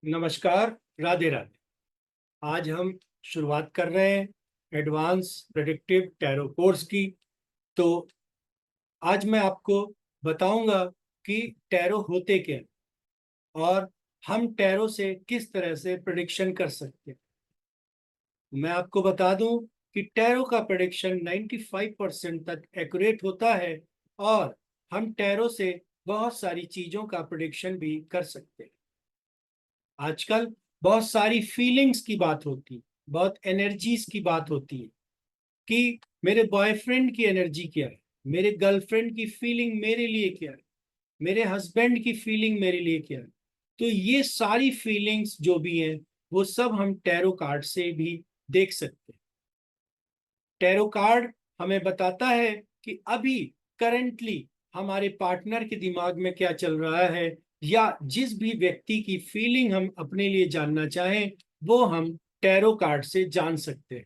नमस्कार। राधे राधे। आज हम शुरुआत कर रहे हैं एडवांस प्रेडिक्टिव टैरो कोर्स की। तो आज मैं आपको बताऊंगा कि टैरो होते क्या हैं और हम टैरो से किस तरह से प्रेडिक्शन कर सकते हैं। मैं आपको बता दूं कि टैरो का प्रेडिक्शन 95% तक एक्यूरेट होता है और हम टैरो से बहुत सारी चीजों का प्रेडिक्शन भी कर सकते हैं। आजकल बहुत सारी फीलिंग्स की बात होती है, बहुत एनर्जीज की बात होती है कि मेरे बॉयफ्रेंड की एनर्जी क्या है, मेरे गर्लफ्रेंड की फीलिंग मेरे लिए क्या है, मेरे हस्बैंड की फीलिंग मेरे लिए क्या है। तो ये सारी फीलिंग्स जो भी हैं वो सब हम टैरो कार्ड से भी देख सकते हैं। टैरो कार्ड हमें बताता है कि अभी करंटली हमारे पार्टनर के दिमाग में क्या चल रहा है, या जिस भी व्यक्ति की फीलिंग हम अपने लिए जानना चाहें वो हम टैरो कार्ड से जान सकते हैं।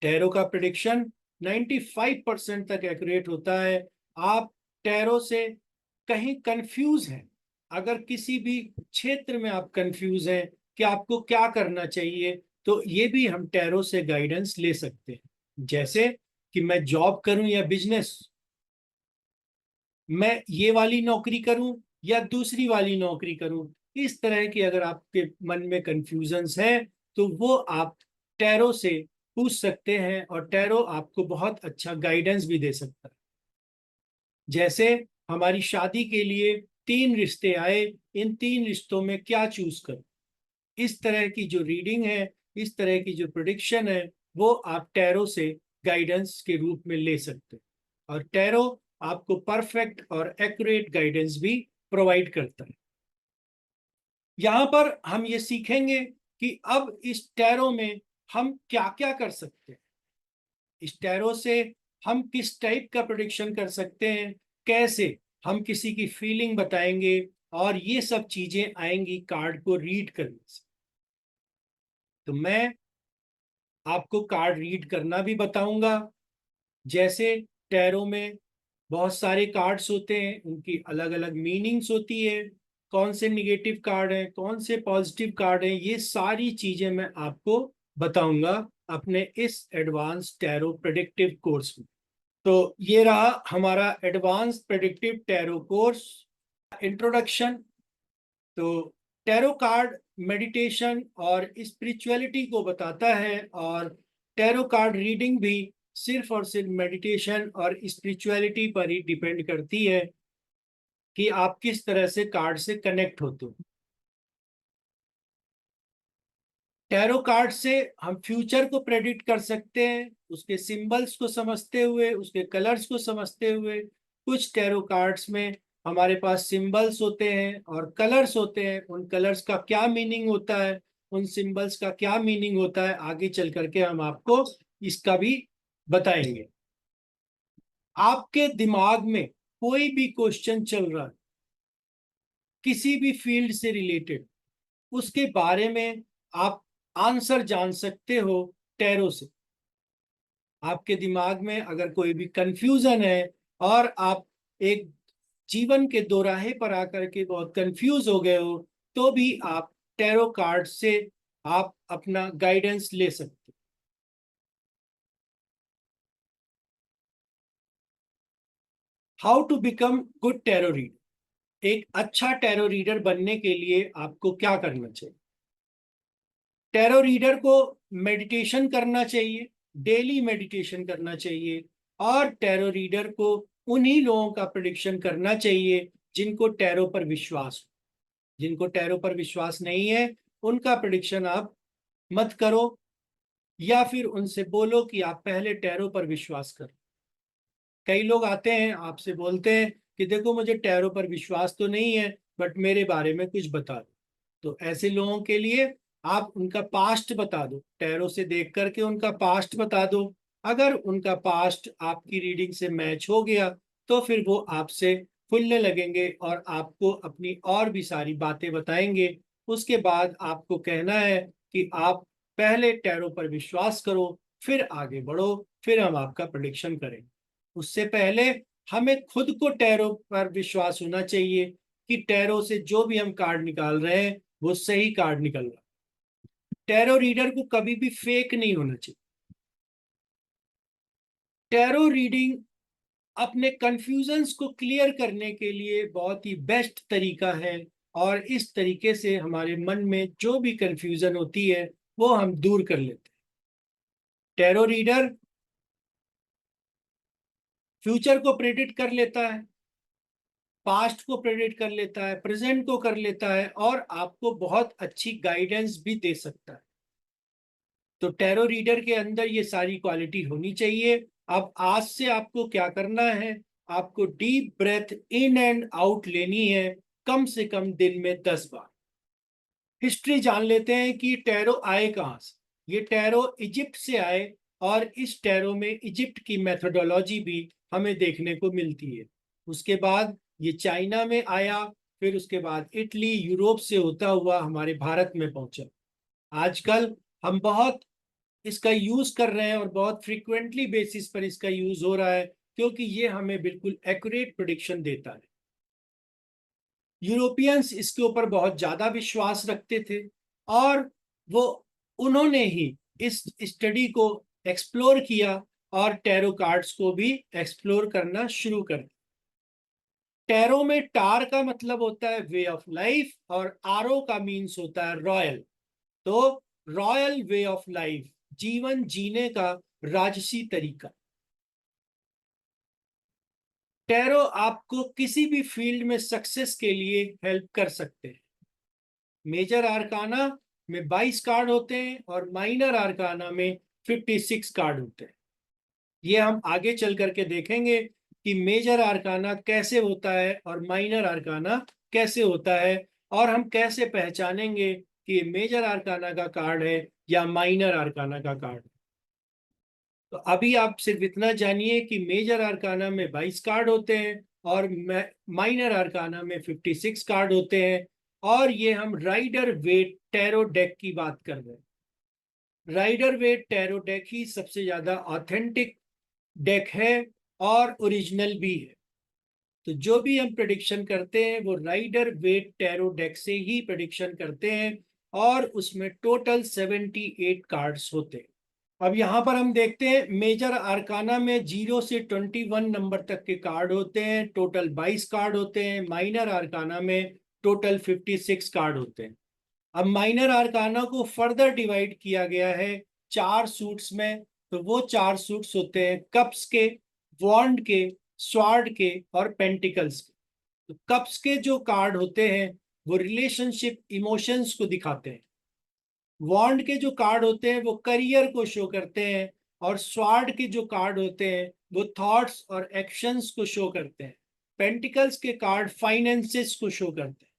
टैरो का प्रिडिक्शन 95% तक एक्यूरेट होता है। आप टैरो से कहीं कंफ्यूज हैं, अगर किसी भी क्षेत्र में आप कंफ्यूज हैं कि आपको क्या करना चाहिए, तो ये भी हम टैरो से गाइडेंस ले सकते हैं। जैसे कि मैं जॉब करूं या बिजनेस, मैं ये वाली नौकरी करूं या दूसरी वाली नौकरी करूं, इस तरह की अगर आपके मन में कंफ्यूजन्स है तो वो आप टैरो से पूछ सकते हैं और टैरो आपको बहुत अच्छा गाइडेंस भी दे सकता है। जैसे हमारी शादी के लिए 3 रिश्ते आए, इन 3 रिश्तों में क्या चूज करूं, इस तरह की जो रीडिंग है, इस तरह की जो प्रिडिक्शन है, वो आप टैरो से गाइडेंस के रूप में ले सकते हैं। और टैरो आपको परफेक्ट और एक्यूरेट गाइडेंस भी प्रोवाइड करता है। यहां पर हम ये सीखेंगे कि अब इस टैरो में हम क्या क्या कर सकते हैं। इस टैरो से हम किस टाइप का प्रिडिक्शन कर सकते हैं, कैसे हम किसी की फीलिंग बताएंगे, और ये सब चीजें आएंगी कार्ड को रीड करने से। तो मैं आपको कार्ड रीड करना भी बताऊंगा। जैसे टैरो में बहुत सारे कार्ड्स होते हैं, उनकी अलग अलग मीनिंग्स होती है, कौन से निगेटिव कार्ड हैं, कौन से पॉजिटिव कार्ड हैं, ये सारी चीजें मैं आपको बताऊंगा अपने इस एडवांस टैरो प्रेडिक्टिव कोर्स में। तो ये रहा हमारा advance predictive tarot course introduction. तो टैरो कार्ड मेडिटेशन और स्पिरिचुअलिटी को बताता है, और टैरो कार्ड रीडिंग भी सिर्फ और सिर्फ मेडिटेशन और स्पिरिचुअलिटी पर ही डिपेंड करती है कि आप किस तरह से कार्ड से कनेक्ट होते हो। टैरो कार्ड से हम फ्यूचर को प्रेडिक्ट कर सकते हैं, उसके सिंबल्स को समझते हुए, उसके कलर्स को समझते हुए। कुछ टैरो कार्ड्स में हमारे पास सिंबल्स होते हैं और कलर्स होते हैं, उन कलर्स का क्या मीनिंग होता है, उन सिंबल्स का क्या मीनिंग होता है, आगे चल करके हम आपको इसका भी बताएंगे। आपके दिमाग में कोई भी क्वेश्चन चल रहा है किसी भी फील्ड से रिलेटेड, उसके बारे में आप आंसर जान सकते हो टैरो से। आपके दिमाग में अगर कोई भी कंफ्यूजन है और आप एक जीवन के दोराहे पर आकर के बहुत कंफ्यूज हो गए हो, तो भी आप टैरो कार्ड से आप अपना गाइडेंस ले सकते हो। How to become good tarot reader. एक अच्छा टैरो रीडर बनने के लिए आपको क्या करना चाहिए। टैरो रीडर को मेडिटेशन करना चाहिए, डेली मेडिटेशन करना चाहिए। और टैरो रीडर को उन्हीं लोगों का प्रिडिक्शन करना चाहिए जिनको टैरो पर विश्वास हो। जिनको टैरो पर विश्वास नहीं है, उनका प्रिडिक्शन आप मत करो, या फिर उनसे बोलो कि आप पहले टैरो पर विश्वास करो। कई लोग आते हैं आपसे बोलते हैं कि देखो मुझे टैरो पर विश्वास तो नहीं है, बट मेरे बारे में कुछ बता दो। तो ऐसे लोगों के लिए आप उनका पास्ट बता दो, टैरो से देख करके उनका पास्ट बता दो। अगर उनका पास्ट आपकी रीडिंग से मैच हो गया तो फिर वो आपसे खुलने लगेंगे और आपको अपनी और भी सारी बातें बताएंगे। उसके बाद आपको कहना है कि आप पहले टैरो पर विश्वास करो, फिर आगे बढ़ो, फिर हम आपका प्रेडिक्शन करेंगे। उससे पहले हमें खुद को टैरो पर विश्वास होना चाहिए कि टैरो से जो भी हम कार्ड निकाल रहे हैं वो सही कार्ड निकल रहा। टैरो रीडर को कभी भी फेक नहीं होना चाहिए। टैरो रीडिंग अपने कंफ्यूजन्स को क्लियर करने के लिए बहुत ही बेस्ट तरीका है, और इस तरीके से हमारे मन में जो भी कंफ्यूजन होती है वो हम दूर कर लेते हैं। टैरो रीडर फ्यूचर को प्रेडिक्ट कर लेता है, पास्ट को प्रेडिक्ट कर लेता है, प्रेजेंट को कर लेता है, और आपको बहुत अच्छी गाइडेंस भी दे सकता है। तो टैरो रीडर के अंदर ये सारी क्वालिटी होनी चाहिए। अब आज से आपको क्या करना है, आपको deep breath in and out लेनी है, कम से कम दिन में 10 बार। हिस्ट्री जान लेते हैं कि टैरो आए कहाँ से। ये टैरो इजिप्ट से आए, और इस टैरो में इजिप्ट की मेथोडोलॉजी भी हमें देखने को मिलती है। उसके बाद ये चाइना में आया, फिर उसके बाद इटली, यूरोप से होता हुआ हमारे भारत में पहुंचा। आजकल हम बहुत इसका यूज कर रहे हैं, और बहुत फ्रीक्वेंटली बेसिस पर इसका यूज हो रहा है, क्योंकि ये हमें बिल्कुल एक्यूरेट प्रेडिक्शन देता है। यूरोपियंस इसके ऊपर बहुत ज्यादा विश्वास रखते थे, और वो उन्होंने ही इस स्टडी को एक्सप्लोर किया, और टैरो कार्ड्स को भी एक्सप्लोर करना शुरू कर दिया। टैरो में टार का मतलब होता है वे ऑफ लाइफ, और आरो का मीन्स होता है रॉयल। तो रॉयल वे ऑफ लाइफ, जीवन जीने का राजसी तरीका। टैरो आपको किसी भी फील्ड में सक्सेस के लिए हेल्प कर सकते हैं। मेजर आर्काना में 22 कार्ड होते हैं, और माइनर आर्काना में 56 कार्ड होते हैं। ये हम आगे चल करके देखेंगे कि मेजर आर्काना कैसे होता है और माइनर आर्काना कैसे होता है, और हम कैसे पहचानेंगे कि मेजर आर्काना का कार्ड है या माइनर आर्काना का कार्ड है। तो अभी आप सिर्फ इतना जानिए कि मेजर आर्काना में 22 कार्ड होते हैं, और माइनर आर्काना में 56 कार्ड होते हैं। और ये हम राइडर वेट टैरो डेक की बात कर रहे हैं। राइडर वेट टैरो डेक ही सबसे ज्यादा ऑथेंटिक डेक है, और ओरिजिनल भी है। तो जो भी हम प्रेडिक्शन करते हैं वो राइडर वेट टैरो डेक से ही प्रेडिक्शन करते हैं, और उसमें टोटल 78 कार्ड्स होते हैं। अब यहाँ पर हम देखते हैं मेजर आर्काना में 0 से 21 नंबर तक के कार्ड होते हैं, टोटल 22 कार्ड होते हैं। माइनर आर्काना में टोटल 56 कार्ड होते हैं। अब माइनर आर्काना को फर्दर डिवाइड किया गया है 4 सूट्स में। तो वो 4 सूट्स होते हैं कप्स के, वॉन्ड के, स्वॉर्ड के, और पेंटिकल्स के। तो कप्स के जो कार्ड होते हैं वो रिलेशनशिप, इमोशंस को दिखाते हैं। वॉन्ड के जो कार्ड होते हैं वो करियर को शो करते हैं, और स्वॉर्ड के जो कार्ड होते हैं वो थॉट्स और एक्शंस को शो करते हैं। पेंटिकल्स के कार्ड फाइनेंसेस को शो करते हैं।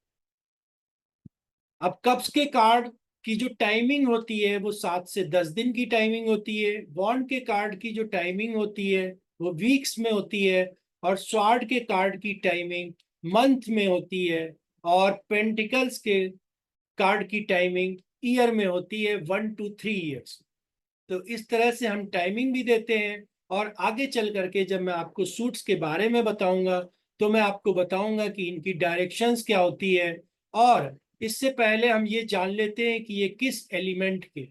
अब कप्स के कार्ड की जो टाइमिंग होती है वो 7 से 10 दिन की टाइमिंग होती है। वॉन्ड के कार्ड की जो टाइमिंग होती है वो वीक्स में होती है, और स्वॉर्ड के कार्ड की टाइमिंग मंथ में होती है, और पेंटिकल्स के कार्ड की टाइमिंग ईयर में होती है, 1 to 3 years। तो इस तरह से हम टाइमिंग भी देते हैं। और आगे चल करके जब मैं आपको सूट्स के बारे में बताऊंगा, तो मैं आपको बताऊंगा कि इनकी डायरेक्शंस क्या होती है। और इससे पहले हम ये जान लेते हैं कि ये किस एलिमेंट के।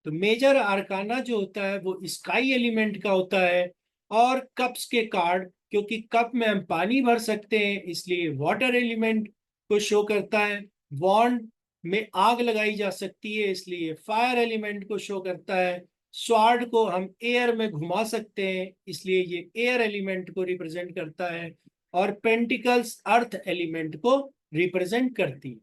तो मेजर आर्काना जो होता है वो स्काई एलिमेंट का होता है, और कप्स के कार्ड, क्योंकि कप में हम पानी भर सकते हैं इसलिए वाटर एलिमेंट को शो करता है। वॉन्ड में आग लगाई जा सकती है इसलिए फायर एलिमेंट को शो करता है। स्वॉर्ड को हम एयर में घुमा सकते हैं इसलिए ये एयर एलिमेंट को रिप्रेजेंट करता है, और पेंटिकल्स अर्थ एलिमेंट को रिप्रेजेंट करती है।